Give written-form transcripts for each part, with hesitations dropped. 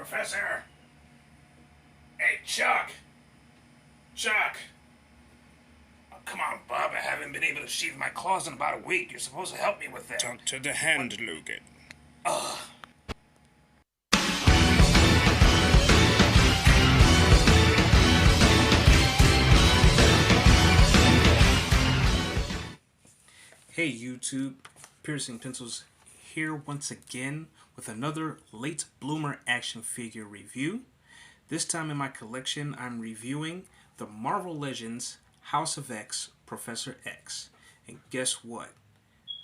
Professor! Hey, Chuck! Chuck! Oh, come on, Bob. I haven't been able to sheathe my claws in about a week. You're supposed to help me with that. Talk to the hand, Lugan. Ugh. Hey YouTube, Piercing Pencils here once again with another late bloomer action figure review. This time in my collection I'm reviewing the Marvel Legends House of X Professor X. And guess what?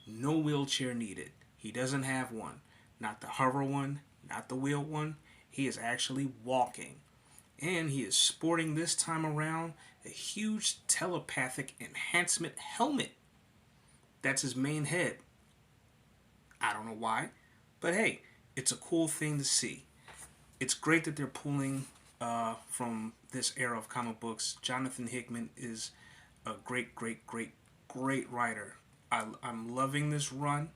No wheelchair needed. He doesn't have one. Not the hover one, not the wheel one. He is actually walking. And he is sporting this time around a huge telepathic enhancement helmet. That's his main head. I don't know why, but hey, it's a cool thing to see. It's great that they're pulling from this era of comic books. Jonathan Hickman is a great writer. I'm loving this run,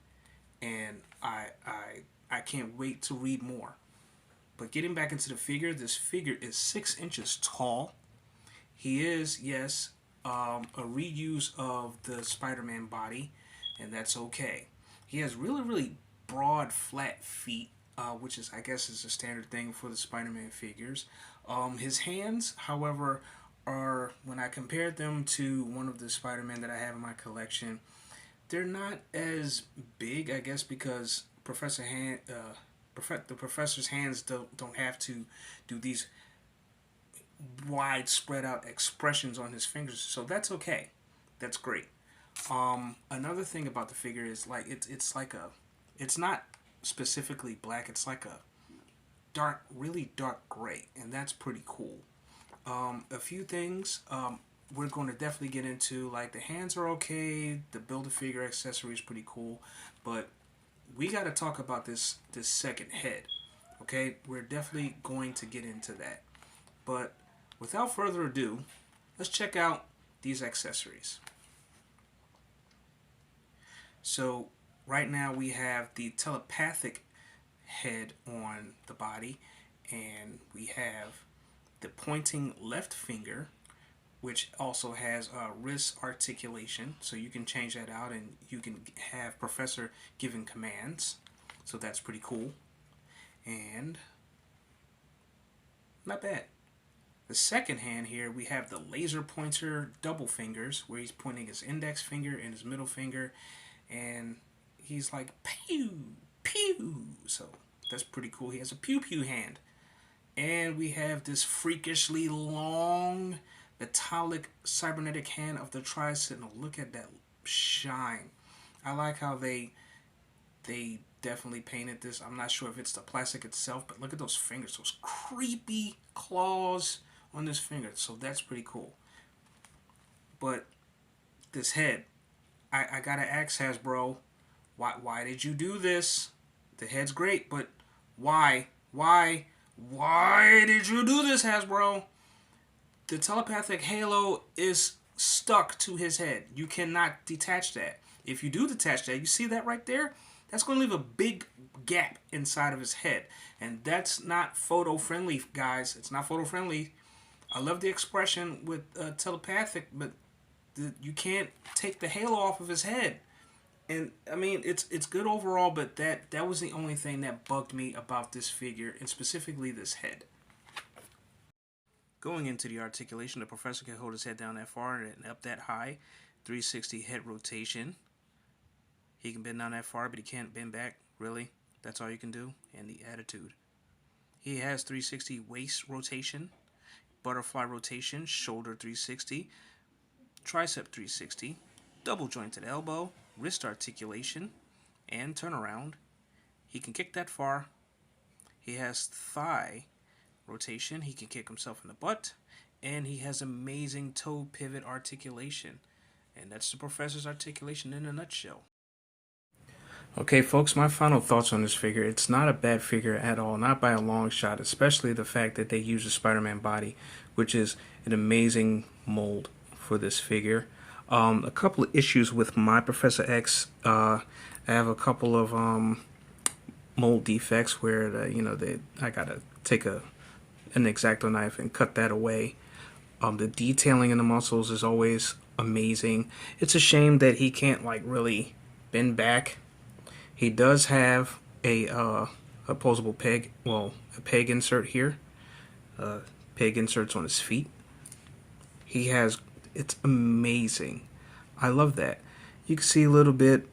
and I can't wait to read more. But getting back into the figure, this figure is 6 inches tall. He is, yes, a reuse of the Spider-Man body, and that's okay. He has really broad, flat feet, which is, I guess, is a standard thing for the Spider-Man figures. His hands, however, are, when I compared them to one of the Spider-Man that I have in my collection, they're not as big, I guess, because the Professor's hands don't have to do these wide spread out expressions on his fingers, so that's okay. That's great. Another thing about the figure is like it's not specifically black. It's like a really dark gray, and that's pretty cool. A few things we're going to definitely get into, like the hands are okay. The Build-A-Figure accessory is pretty cool, but we got to talk about this second head. Okay, we're definitely going to get into that, but without further ado, let's check out these accessories. So right now we have the telepathic head on the body, and we have the pointing left finger, which also has wrist articulation, so you can change that out and you can have Professor giving commands, so that's pretty cool. And not bad. The second hand here, we have the laser pointer double fingers, where he's pointing his index finger and his middle finger, and he's like pew pew, so that's pretty cool. He has a pew pew hand. And we have this freakishly long metallic cybernetic hand of the Tri-Sentinel. Look at that shine. I like how they definitely painted this. I'm not sure if it's the plastic itself, but look at those fingers, those creepy claws on this finger, so that's pretty cool. But this head, I gotta ask Hasbro, why did you do this? The head's great, but why did you do this, Hasbro? The telepathic halo is stuck to his head. You cannot detach that. If you do detach that, you see that right there? That's going to leave a big gap inside of his head, and that's not photo friendly, guys. It's not photo friendly. I love the expression with telepathic, but you can't take the halo off of his head. And I mean, it's good overall, but that was the only thing that bugged me about this figure, and specifically this head. Going into the articulation, the Professor can hold his head down that far and up that high. 360 head rotation. He can bend down that far, but he can't bend back. Really? That's all you can do? And the attitude. He has 360 waist rotation, butterfly rotation, shoulder 360, tricep 360, double jointed elbow, wrist articulation, and turnaround. He can kick that far. He has thigh rotation. He can kick himself in the butt. And he has amazing toe pivot articulation. And that's the Professor's articulation in a nutshell. Okay, folks, my final thoughts on this figure. It's not a bad figure at all, not by a long shot, especially the fact that they use the Spider-Man body, which is an amazing mold for this figure. A couple of issues with my Professor X. I have a couple of mold defects where I gotta take an X-Acto knife and cut that away. The detailing in the muscles is always amazing. It's a shame that he can't like really bend back. He does have a opposable peg, a peg insert here. Peg inserts on his feet. It's amazing. I love that. You can see a little bit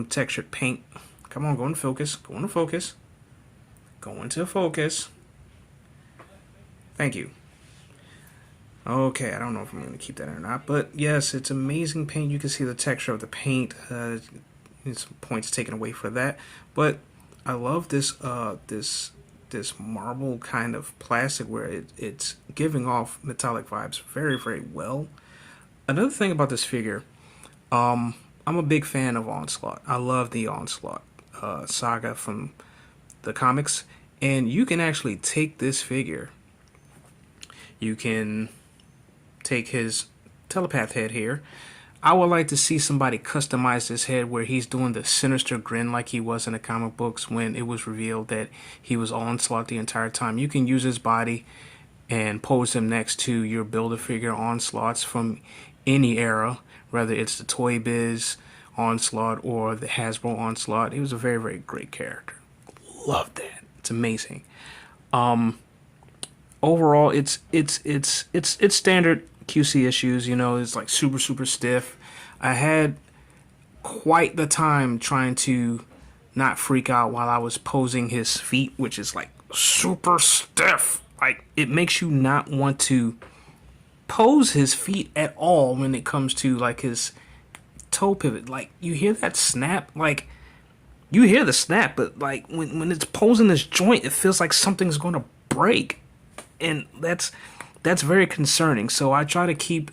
textured paint. Come on, go into focus. Go into focus. Go into focus. Thank you. Okay, I don't know if I'm going to keep that or not, but yes, it's amazing paint. You can see the texture of the paint. Some points taken away for that, but I love this this marble kind of plastic where it's giving off metallic vibes very, very well. Another thing about this figure, I'm a big fan of Onslaught. I love the Onslaught saga from the comics, and you can actually take this figure. You can take his telepath head here. I would like to see somebody customize this head where he's doing the sinister grin like he was in the comic books when it was revealed that he was Onslaught the entire time. You can use his body and pose him next to your Build-A-Figure Onslaughts from any era, whether it's the Toy Biz Onslaught or the Hasbro Onslaught. He was a very, very great character. Love that. It's amazing. Overall, it's standard QC issues. You know, it's like super, super stiff. I had quite the time trying to not freak out while I was posing his feet, which is like super stiff. Like, it makes you not want to pose his feet at all when it comes to like his toe pivot. Like, you hear that snap, like you hear the snap, but like when it's posing this joint, it feels like something's going to break, and that's very concerning. So I try to keep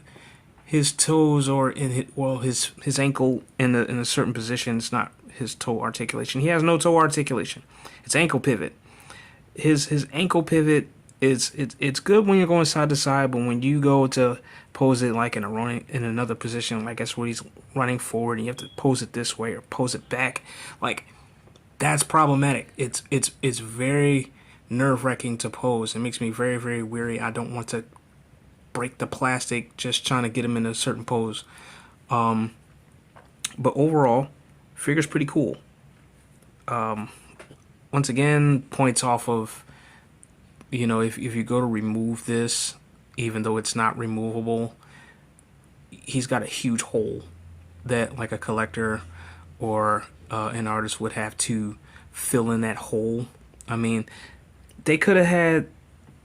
his toes or his ankle in a certain position. It's not his toe articulation. He has no toe articulation. It's ankle pivot. His ankle pivot it's good when you're going side to side, but when you go to pose it like in another position, like that's where he's running forward, and you have to pose it this way or pose it back, like that's problematic. It's very nerve-wracking to pose. It makes me very, very weary. I don't want to break the plastic just trying to get him in a certain pose. But overall, figure's pretty cool. Once again, points off of, you know, if you go to remove this, even though it's not removable, he's got a huge hole that like a collector or an artist would have to fill in that hole. I mean, they could have had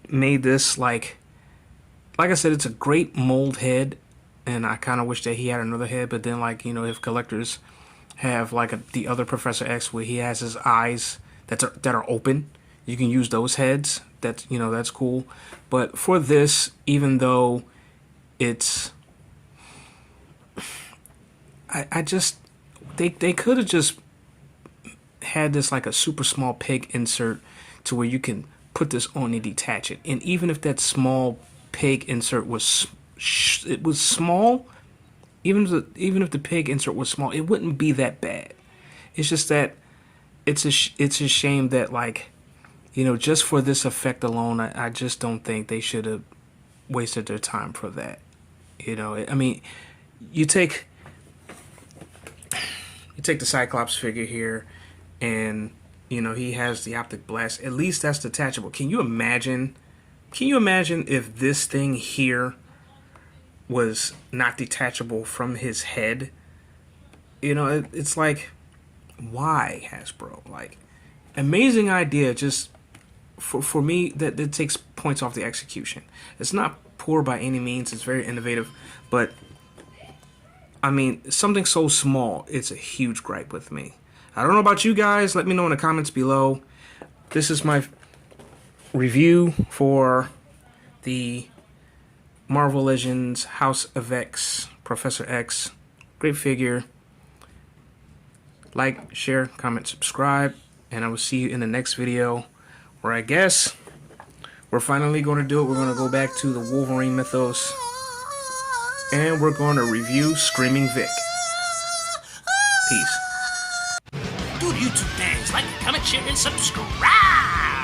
made this like I said, it's a great mold head, and I kind of wish that he had another head. But then, like, you know, if collectors have like the other Professor X where he has his eyes that are open, you can use those heads. That's, you know, that's cool. But for this, even though it's, I just they could have just had this like a super small peg insert to where you can put this on and detach it. And even if that small peg insert was small, even if the peg insert was small, it wouldn't be that bad. It's just that it's a shame that, like, you know, just for this effect alone, I just don't think they should have wasted their time for that. You know, I mean, you take the Cyclops figure here, and you know he has the optic blast. At least that's detachable. Can you imagine if this thing here was not detachable from his head? You know, it's like, why, Hasbro? Like, amazing idea. Just for me, that takes points off the execution. It's not poor by any means. It's very innovative, but I mean, something so small, it's a huge gripe with me. I don't know about you guys. Let me know in the comments below. This is my review for the Marvel Legends House of X, Professor X. Great figure. Like, share, comment, subscribe, and I will see you in the next video, where I guess we're finally going to do it. We're going to go back to the Wolverine mythos, and we're going to review Screaming Vic. Peace. Dude, YouTube bangs, like comment, share, and subscribe.